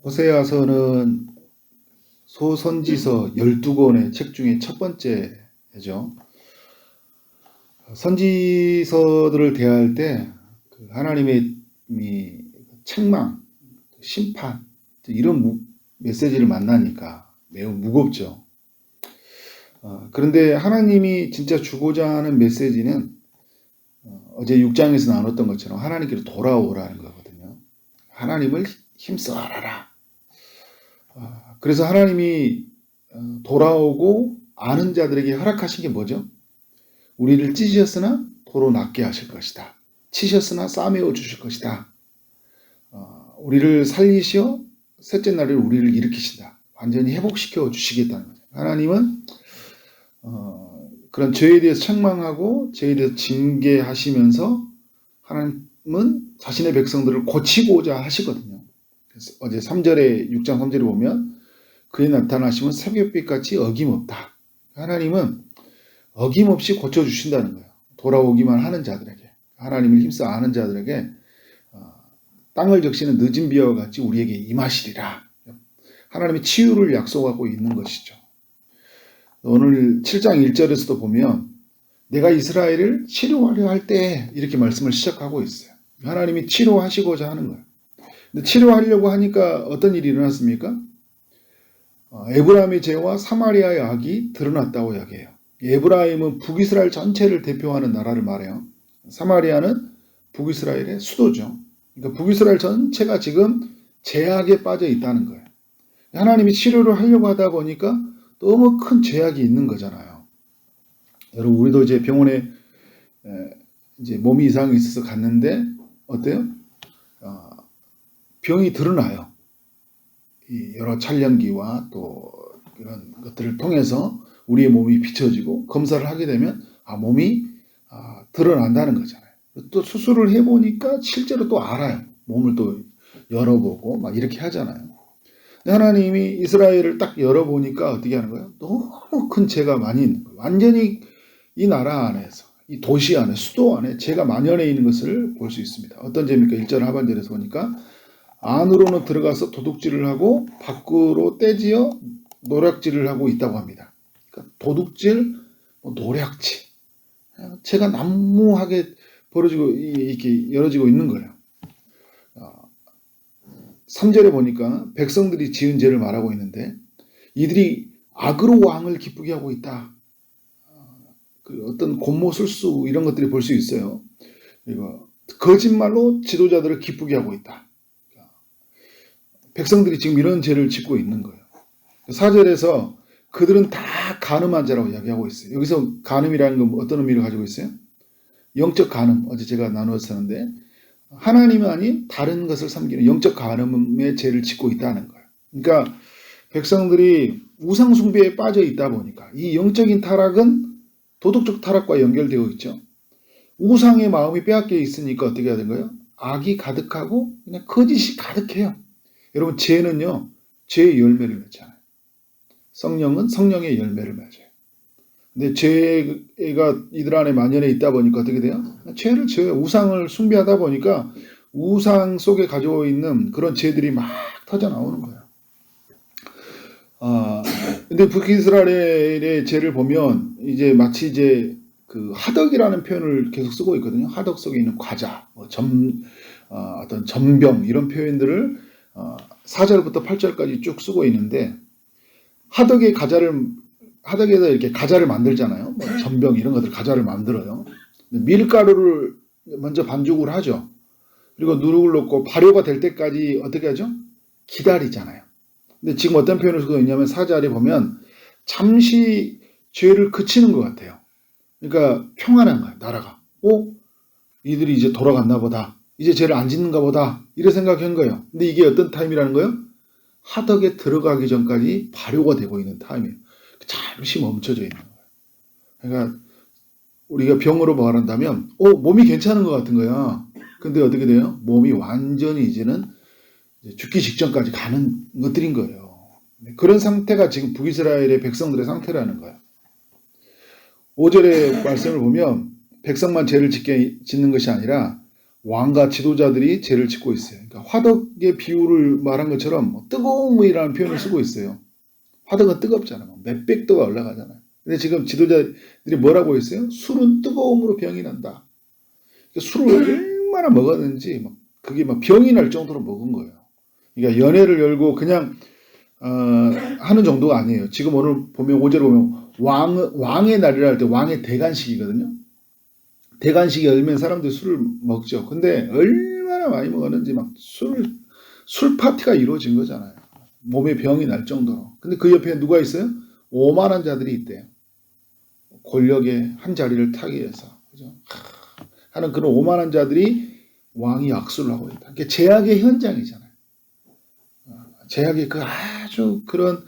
호세아서는 소선지서 12권의 책 중에 첫 번째죠. 선지서들을 대할 때 하나님의 책망, 심판 이런 메시지를 만나니까 매우 무겁죠. 그런데 하나님이 진짜 주고자 하는 메시지는 어제 6장에서 나눴던 것처럼 하나님께로 돌아오라는 거거든요. 하나님을 힘써 알아라. 그래서 하나님이 돌아오고 아는 자들에게 허락하신 게 뭐죠? 우리를 찢으셨으나 도로 낫게 하실 것이다. 치셨으나 싸매어 주실 것이다. 우리를 살리시어 셋째 날에 우리를 일으키신다. 완전히 회복시켜 주시겠다는 거죠. 하나님은 그런 죄에 대해서 책망하고 죄에 대해서 징계하시면서 하나님은 자신의 백성들을 고치고자 하시거든요. 그래서 어제 3절에 6장 3절에 보면 그의 나타나심은 새벽빛같이 어김없다. 하나님은 어김없이 고쳐주신다는 거예요. 돌아오기만 하는 자들에게, 하나님을 힘써 아는 자들에게 땅을 적시는 늦은 비와 같이 우리에게 임하시리라. 하나님의 치유를 약속하고 있는 것이죠. 오늘 7장 1절에서도 보면 내가 이스라엘을 치료하려 할 때 이렇게 말씀을 시작하고 있어요. 하나님이 치료하시고자 하는 거예요. 근데 치료하려고 하니까 어떤 일이 일어났습니까? 에브라임의 죄와 사마리아의 악이 드러났다고 이야기해요. 에브라임은 북이스라엘 전체를 대표하는 나라를 말해요. 사마리아는 북이스라엘의 수도죠. 그러니까 북이스라엘 전체가 지금 죄악에 빠져 있다는 거예요. 하나님이 치료를 하려고 하다 보니까 너무 큰 죄악이 있는 거잖아요. 여러분, 우리도 이제 병원에 이제 몸이 이상이 있어서 갔는데 어때요? 병이 드러나요. 이 여러 촬영기와 또 이런 것들을 통해서 우리의 몸이 비춰지고 검사를 하게 되면 몸이 드러난다는 거잖아요. 또 수술을 해보니까 실제로 또 알아요. 몸을 또 열어보고 막 이렇게 하잖아요. 하나님이 이스라엘을 딱 열어보니까 어떻게 하는 거예요? 너무 큰 죄가 많이 있는 거예요. 완전히 이 나라 안에서, 이 도시 안에, 수도 안에 죄가 만연해 있는 것을 볼 수 있습니다. 어떤 죄입니까? 1절 하반절에서 보니까 안으로는 들어가서 도둑질을 하고 밖으로 떼지어 노략질을 하고 있다고 합니다. 그러니까 도둑질, 노략질, 죄가 난무하게 벌어지고 이렇게 열어지고 있는 거예요. 3절에 보니까 백성들이 지은 죄를 말하고 있는데 이들이 악으로 왕을 기쁘게 하고 있다. 그 어떤 곤모술수 이런 것들이 볼 수 있어요. 그리고 거짓말로 지도자들을 기쁘게 하고 있다. 백성들이 지금 이런 죄를 짓고 있는 거예요. 4절에서 그들은 다 간음한 자라고 이야기하고 있어요. 여기서 간음이라는 건 어떤 의미를 가지고 있어요? 영적 간음, 어제 제가 나누었었는데 하나님이 아닌 다른 것을 섬기는 영적 간음의 죄를 짓고 있다는 거예요. 그러니까 백성들이 우상 숭배에 빠져 있다 보니까 이 영적인 타락은 도덕적 타락과 연결되어 있죠. 우상의 마음이 빼앗겨 있으니까 어떻게 해야 되는 거예요? 악이 가득하고 그냥 거짓이 가득해요. 여러분, 죄는요, 죄의 열매를 맺잖아요. 성령은 성령의 열매를 맺어요. 근데 죄가 이들 안에 만연해 있다 보니까 어떻게 돼요? 죄를 지어요. 우상을 숭배하다 보니까 우상 속에 가지고 있는 그런 죄들이 막 터져 나오는 거예요. 근데 북이스라엘의 죄를 보면 이제 마치 이제 그 하덕이라는 표현을 계속 쓰고 있거든요. 하덕 속에 있는 과자, 어떤 전병 이런 표현들을 4절부터 8절까지 쭉 쓰고 있는데 하덕에서 이렇게 과자를 만들잖아요. 전병 이런 것들 과자를 만들어요. 밀가루를 먼저 반죽을 하죠. 그리고 누룩을 넣고 발효가 될 때까지 어떻게 하죠? 기다리잖아요. 근데 지금 어떤 표현을 쓰고 있냐면 4절에 보면 잠시 죄를 그치는 것 같아요. 그러니까 평안한 거예요, 나라가. 이들이 이제 돌아갔나 보다. 이제 죄를 안 짓는가 보다. 이래 생각한 거예요. 근데 이게 어떤 타임이라는 거예요? 하덕에 들어가기 전까지 발효가 되고 있는 타임이에요. 잠시 멈춰져 있는 거예요. 그러니까 우리가 병으로 말한다면 몸이 괜찮은 것 같은 거야. 근데 어떻게 돼요? 몸이 완전히 이제는 죽기 직전까지 가는 것들인 거예요. 그런 상태가 지금 북이스라엘의 백성들의 상태라는 거예요. 5절의 말씀을 보면 백성만 죄를 짓는 것이 아니라 왕과 지도자들이 죄를 짓고 있어요. 그러니까 화덕의 비유를 말한 것처럼 뭐 뜨거운 물이라는 표현을 쓰고 있어요. 화덕은 뜨겁잖아요. 몇백 도가 올라가잖아요. 근데 지금 지도자들이 뭐라고 했어요? 술은 뜨거움으로 병이 난다. 그러니까 술을 얼마나 먹었는지 그게 막 병이 날 정도로 먹은 거예요. 그러니까 연회를 열고 그냥 하는 정도가 아니에요. 지금 오늘 보면 5절에 보면 왕의 날이라 할 때 왕의 대관식이거든요. 대관식이 열면 사람들이 술을 먹죠. 근데 얼마나 많이 먹었는지 막 술 파티가 이루어진 거잖아요. 몸에 병이 날 정도로. 근데 그 옆에 누가 있어요? 오만한 자들이 있대요. 권력의 한 자리를 타기 위해서. 그죠? 하는 그런 오만한 자들이 왕이 악수를 하고 있다. 그러니까 제약의 현장이잖아요. 제약의 그 아주 그런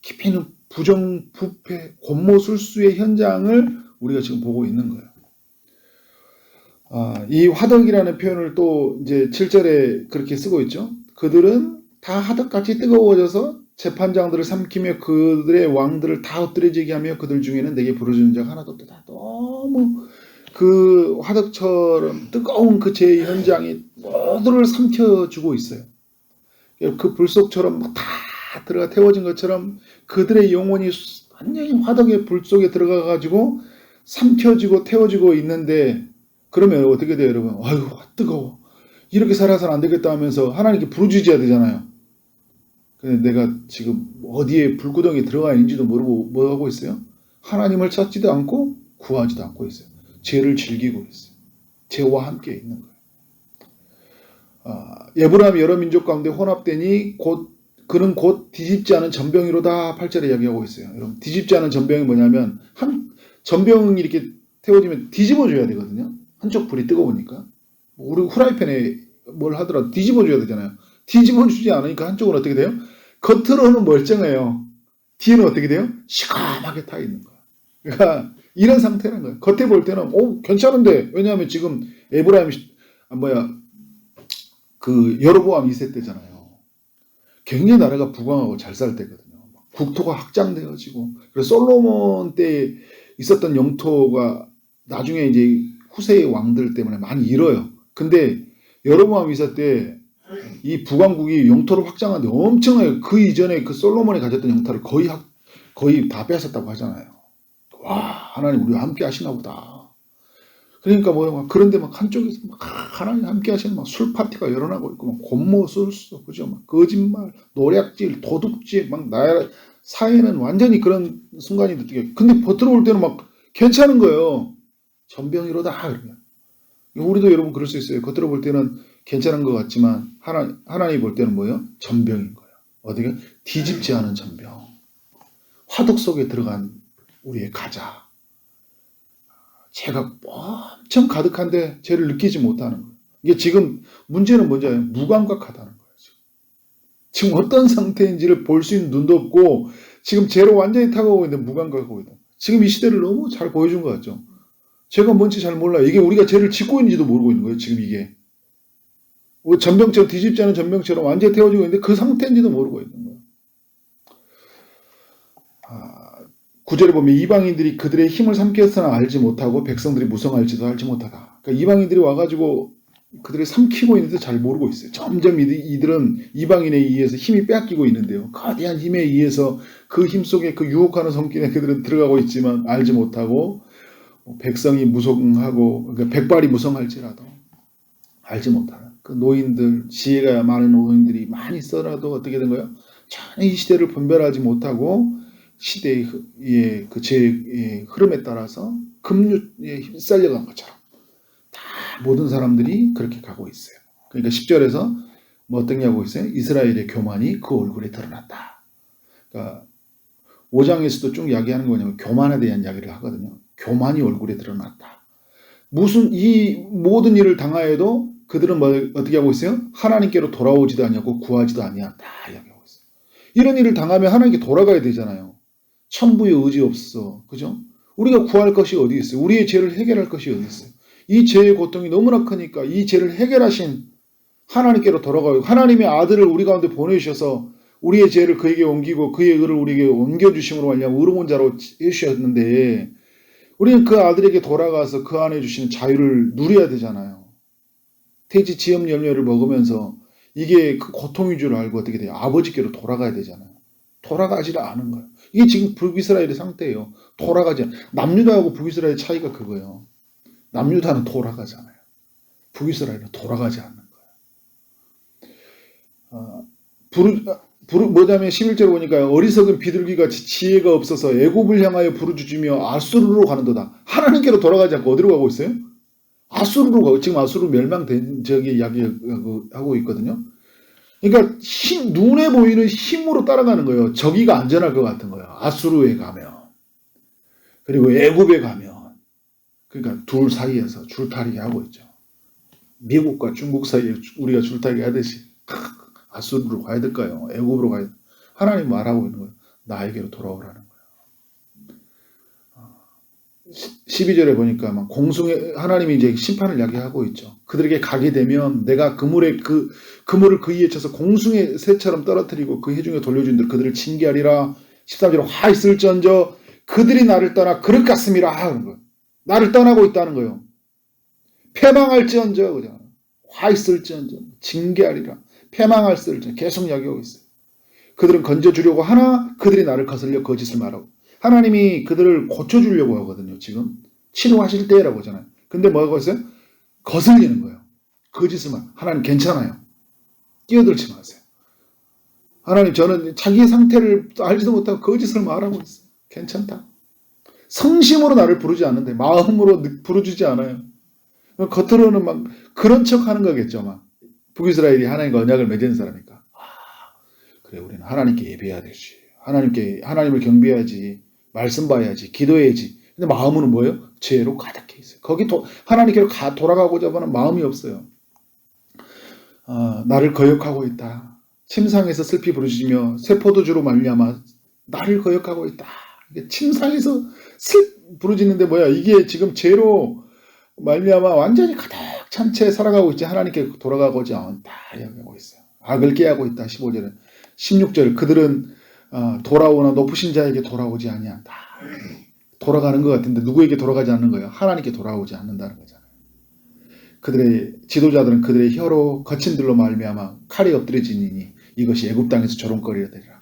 깊이 있는 부정, 부패, 권모술수의 현장을 우리가 지금 보고 있는 거예요. 이 화덕이라는 표현을 또 이제 7절에 그렇게 쓰고 있죠. 그들은 다 화덕같이 뜨거워져서 재판장들을 삼키며 그들의 왕들을 다 엎드려지게 하며 그들 중에는 내게 부르짖는 자가 하나도 없다. 너무 그 화덕처럼 뜨거운 그 죄의 현장이 모두를 삼켜주고 있어요. 그 불속처럼 막 다 들어가 태워진 것처럼 그들의 영혼이 완전히 화덕의 불 속에 들어가 가지고 삼켜지고 태워지고 있는데, 그러면 어떻게 돼요, 여러분? 아유, 뜨거워. 이렇게 살아서는 안 되겠다 하면서 하나님께 부르짖어야 되잖아요. 근데 내가 지금 어디에 불구덩이에 들어가 있는지도 모르고 뭐 하고 있어요? 하나님을 찾지도 않고 구하지도 않고 있어요. 죄를 즐기고 있어요. 죄와 함께 있는 거예요. 에브라임이 여러 민족 가운데 혼합되니 그는 곧 뒤집지 않은 전병이로다. 8절에 이야기하고 있어요. 여러분, 뒤집지 않은 전병이 뭐냐면 한 전병이 이렇게 태워지면 뒤집어줘야 되거든요. 한쪽 불이 뜨거우니까. 우리 후라이팬에 뭘 하더라도 뒤집어줘야 되잖아요. 뒤집어주지 않으니까 한쪽은 어떻게 돼요? 겉으로는 멀쩡해요. 뒤에는 어떻게 돼요? 시커멓게 타 있는 거예요. 그러니까 이런 상태라는 거예요. 겉에 볼 때는 괜찮은데, 왜냐하면 지금 에브라임 그 여로보암 2세 때잖아요. 굉장히 나라가 부강하고 잘 살 때거든요. 국토가 확장되어지고, 그래서 솔로몬 때 있었던 영토가 나중에 이제 후세의 왕들 때문에 많이 잃어요. 근데 여로보암 2세 때 이 북왕국이 영토를 확장하는데 엄청나게, 그 이전에 그 솔로몬이 가졌던 영토를 거의 다 뺏었다고 하잖아요. 와, 하나님 우리와 함께 하시나 보다. 그러니까 그런데 한쪽에서 하나님 함께 하시는 술 파티가 일어나고 있고, 권모술수, 그죠? 거짓말, 노략질, 도둑질, 나의 사회는 완전히 그런 순간이 느끼게. 근데 겉으로 올 때는 괜찮은 거예요. 전병이로다, 그러면. 우리도 여러분 그럴 수 있어요. 겉으로 볼 때는 괜찮은 것 같지만 하나님 볼 때는 뭐예요? 전병인 거예요. 어떻게? 뒤집지 않은 전병. 화덕 속에 들어간 우리의 가자. 죄가 엄청 가득한데 죄를 느끼지 못하는 거예요. 이게 지금 문제는 뭐냐면 무감각하다는 거예요. 지금 어떤 상태인지를 볼 수 있는 눈도 없고, 지금 죄로 완전히 타가고 있는데 무감각하고 있다. 지금 이 시대를 너무 잘 보여준 것 같죠. 죄가 뭔지 잘 몰라요. 이게 우리가 죄를 짓고 있는지도 모르고 있는 거예요. 지금 이게 전병처럼, 뒤집지 않은 전병처럼 완전히 태워지고 있는데 그 상태인지도 모르고 있는 거예요. 9절에 보면 이방인들이 그들의 힘을 삼켰으나 알지 못하고 백성들이 무성할지도 알지 못하다. 그러니까 이방인들이 와가지고 그들이 삼키고 있는데 잘 모르고 있어요. 점점 이들은 이방인에 의해서 힘이 빼앗기고 있는데요. 거대한 힘에 의해서 그 힘 속에 그 유혹하는 성길에 그들은 들어가고 있지만 알지 못하고, 백성이 무성하고, 그러니까 백발이 무성할지라도 알지 못하는 그 노인들, 지혜가 많은 노인들이 많이 있어라도 어떻게 된 거예요? 전혀 이 시대를 분별하지 못하고 시대의 그 죄의 흐름에 따라서 급류에 휩쓸려간 것처럼 다 모든 사람들이 그렇게 가고 있어요. 그러니까 10절에서 어떤 게 하고 있어요? 이스라엘의 교만이 그 얼굴에 드러났다. 그러니까 5장에서도 쭉 이야기하는 거냐면 교만에 대한 이야기를 하거든요. 교만이 얼굴에 드러났다. 이 모든 일을 당하여도 그들은 어떻게 하고 있어요? 하나님께로 돌아오지도 아니하고 구하지도 아니한다 이야기하고 있어요. 이런 일을 당하면 하나님께 돌아가야 되잖아요. 천부의 의지 없어, 그죠? 우리가 구할 것이 어디 있어요? 우리의 죄를 해결할 것이 어디 있어요? 이 죄의 고통이 너무나 크니까 이 죄를 해결하신 하나님께로 돌아가요. 하나님의 아들을 우리 가운데 보내주셔서 우리의 죄를 그에게 옮기고 그의 의를 우리에게 옮겨주심으로 말미암아 의로운 자로 해주셨는데, 우리는 그 아들에게 돌아가서 그 안에 주시는 자유를 누려야 되잖아요. 돼지 지엽 열매를 먹으면서 이게 그 고통인 줄 알고 어떻게 돼요? 아버지께로 돌아가야 되잖아요. 돌아가지 않은 거예요. 이게 지금 북이스라엘의 상태예요. 돌아가지 않아요. 남유다하고 북이스라엘의 차이가 그거예요. 남유다는 돌아가잖아요. 북이스라엘은 돌아가지 않는 거예요. 뭐냐면 11절 보니까 어리석은 비둘기가 지혜가 없어서 애굽을 향하여 부르짖으며 아수르로 가는도다. 하나님께로 돌아가지 않고 어디로 가고 있어요? 아수르로 가고, 지금 아수르 멸망된 적이 이야기하고 있거든요. 그러니까 눈에 보이는 힘으로 따라가는 거예요. 저기가 안전할 것 같은 거예요. 아수르에 가면, 그리고 애굽에 가면, 그러니까 둘 사이에서 줄타기 하고 있죠. 미국과 중국 사이에 우리가 줄타기 하듯이 아수르로 가야 될까요? 애굽으로 가야 될까요? 하나님 말하고 있는 거예요. 나에게로 돌아오라는 거예요. 12절에 보니까 막 공중에 하나님이 이제 심판을 이야기하고 있죠. 그들에게 가게 되면 내가 그물을 그 위에 쳐서 공중의 새처럼 떨어뜨리고 그 해중에 돌려준 그들을 징계하리라. 13절에 화 있을지언정 그들이 나를 떠나 그릇 같음이라 하는 거예요. 나를 떠나고 있다는 거예요. 패망할지언정 그죠? 화 있을지언정 징계하리라. 패망할지언정 계속 이야기하고 있어요. 그들은 건져주려고 하나 그들이 나를 거슬려 거짓을 말하고, 하나님이 그들을 고쳐주려고 하거든요. 지금 치료하실 때라고 하잖아요. 근데 뭐라고 했어요? 거슬리는 거예요. 거짓을 말. 하나님 괜찮아요. 끼어들지 마세요. 하나님 저는 자기의 상태를 알지도 못하고 거짓을 말하고 있어요. 괜찮다. 성심으로 나를 부르지 않는데 마음으로 부르주지 않아요. 겉으로는 막 그런 척 하는 거겠죠. 막 북이스라엘이 하나님과 언약을 맺은 사람이니까. 그래 우리는 하나님께 예배해야 되지. 하나님을 경배해야지. 말씀 봐야지. 기도해야지. 근데 마음은 뭐예요? 죄로 가득해 있어요. 거기 하나님께로 돌아가고자 하는 마음이 없어요. 나를 거역하고 있다. 침상에서 슬피 부르짖으며 새 포도주로 말미암아 나를 거역하고 있다. 이게 침상에서 부르짖는데 뭐야? 이게 지금 죄로 말미암아 완전히 가득 찬 채 살아가고 있지 하나님께 돌아가고자 않다 이야기하고 있어요. 악을 깨하고 있다. 15절에 16절 그들은 돌아오나 높으신 자에게 돌아오지 아니한다. 돌아가는 것 같은데 누구에게 돌아가지 않는 거예요? 하나님께 돌아오지 않는다는 거잖아요. 그들의 지도자들은 그들의 혀로 거친 들로 말미암아 칼이 엎드려지니 이것이 애굽 땅에서 조롱거리가 되리라.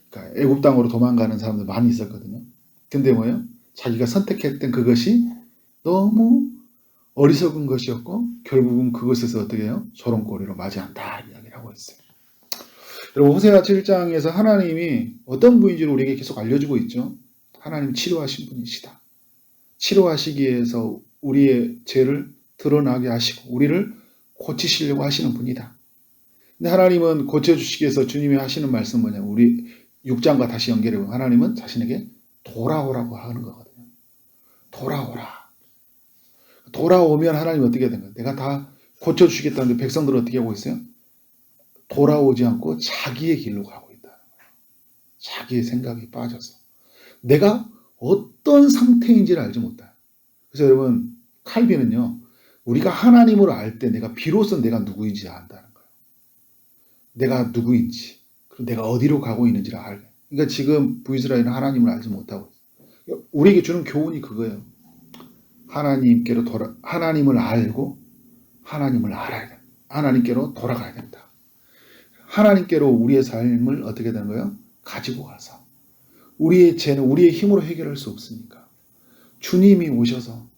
그러니까 애굽 땅으로 도망가는 사람들 많이 있었거든요. 근데 뭐예요? 자기가 선택했던 그것이 너무 어리석은 것이었고 결국은 그것에서 어떻게 해요? 조롱거리로 맞이한다 이야기를 하고 있어요. 여러분 호세아 7장에서 하나님이 어떤 분인지를 우리에게 계속 알려주고 있죠. 하나님 치료하신 분이시다. 치료하시기 위해서 우리의 죄를 드러나게 하시고 우리를 고치시려고 하시는 분이다. 근데 하나님은 고쳐주시기 위해서 주님이 하시는 말씀은 뭐냐면 우리 6장과 다시 연결해보면 하나님은 자신에게 돌아오라고 하는 거거든요. 돌아오라. 돌아오면 하나님이 어떻게 된 거예요? 내가 다 고쳐주시겠다는데 백성들은 어떻게 하고 있어요? 돌아오지 않고 자기의 길로 가고 있다는 거예요. 자기의 생각에 빠져서. 내가 어떤 상태인지를 알지 못해요. 그래서 여러분 칼빈은요. 우리가 하나님을 알 때 비로소 내가 누구인지 안다는 거예요. 내가 누구인지 그리고 내가 어디로 가고 있는지를 알게. 그러니까 지금 북이스라엘은 하나님을 알지 못하고 있어요. 우리에게 주는 교훈이 그거예요. 하나님을 알고 하나님을 알아야 된다. 하나님께로 돌아가야 된다. 하나님께로 우리의 삶을 어떻게 되는 거예요? 가지고 가서 우리의 죄는 우리의 힘으로 해결할 수 없으니까 주님이 오셔서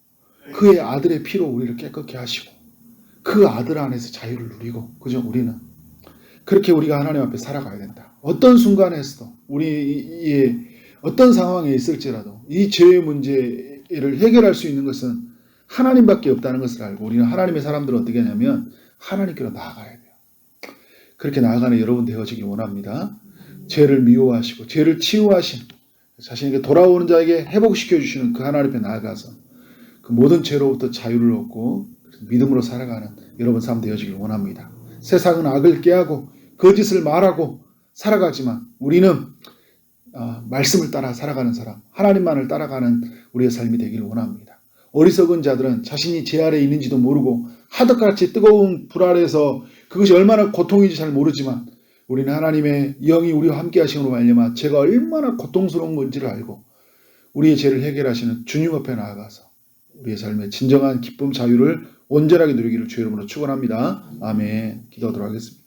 그의 아들의 피로 우리를 깨끗게 하시고 그 아들 안에서 자유를 누리고 그죠? 우리는 그렇게 우리가 하나님 앞에 살아가야 된다. 어떤 순간에서도 우리의 어떤 상황에 있을지라도 이 죄의 문제를 해결할 수 있는 것은 하나님밖에 없다는 것을 알고 우리는 하나님의 사람들은 어떻게 하냐면 하나님께로 나아가야 돼요. 그렇게 나아가는 여러분 되어지길 원합니다. 죄를 미워하시고 죄를 치유하시는 자신에게 돌아오는 자에게 회복시켜 주시는 그 하나님 앞에 나아가서 그 모든 죄로부터 자유를 얻고 믿음으로 살아가는 여러분 삶 되어지길 원합니다. 세상은 악을 깨하고 거짓을 말하고 살아가지만 우리는 말씀을 따라 살아가는 사람, 하나님만을 따라가는 우리의 삶이 되기를 원합니다. 어리석은 자들은 자신이 죄 아래 있는지도 모르고 하덕같이 뜨거운 불 아래에서 그것이 얼마나 고통인지 잘 모르지만 우리는 하나님의 영이 우리와 함께 하심으로 말미암아 죄가 얼마나 고통스러운 건지를 알고 우리의 죄를 해결하시는 주님 앞에 나아가서 우리의 삶의 진정한 기쁨 자유를 온전하게 누리기를 주의 이름으로 축원합니다. 아멘. 기도하도록 하겠습니다.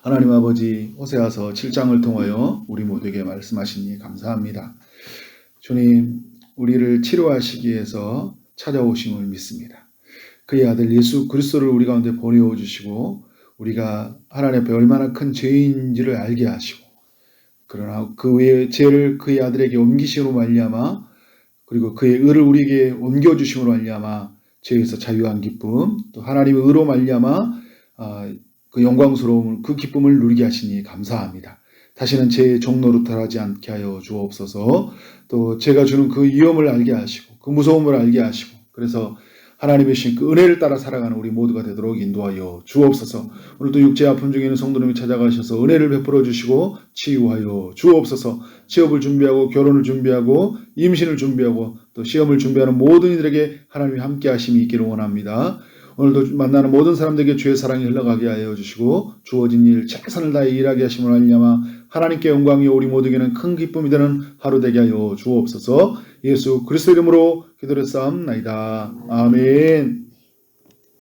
하나님 아버지, 호세아서 7장을 통하여 우리 모두에게 말씀하시니 감사합니다. 주님, 우리를 치료하시기 위해서 찾아오심을 믿습니다. 그의 아들 예수 그리스도를 우리 가운데 보내어 주시고 우리가 하나님 앞에 얼마나 큰 죄인인지를 알게 하시고, 그러나 그 외의 죄를 그의 아들에게 옮기심으로 말미암아, 그리고 그의 의를 우리에게 옮겨주심으로 말미암아 죄에서 자유한 기쁨, 또 하나님의 의로 말미암아 그 영광스러움을, 그 기쁨을 누리게 하시니 감사합니다. 다시는 죄의 종로로 들어가지 않게 하여 주옵소서. 또 제가 주는 그 위험을 알게 하시고 그 무서움을 알게 하시고, 그래서 하나님의 신 그 은혜를 따라 살아가는 우리 모두가 되도록 인도하여 주옵소서. 오늘도 육체 아픔 중에 있는 성도님이 찾아가셔서 은혜를 베풀어 주시고 치유하여 주옵소서. 취업을 준비하고 결혼을 준비하고 임신을 준비하고 또 시험을 준비하는 모든 이들에게 하나님이 함께 하심이 있기를 원합니다. 오늘도 만나는 모든 사람들에게 주의 사랑이 흘러가게 하여 주시고 주어진 일 최선을 다해 일하게 하심을 알냐마 하나님께 영광이 우리 모두에게는 큰 기쁨이 되는 하루 되게 하여 주옵소서. 예수 그리스도 이름으로 기도를 쌓옵나이다. 아멘.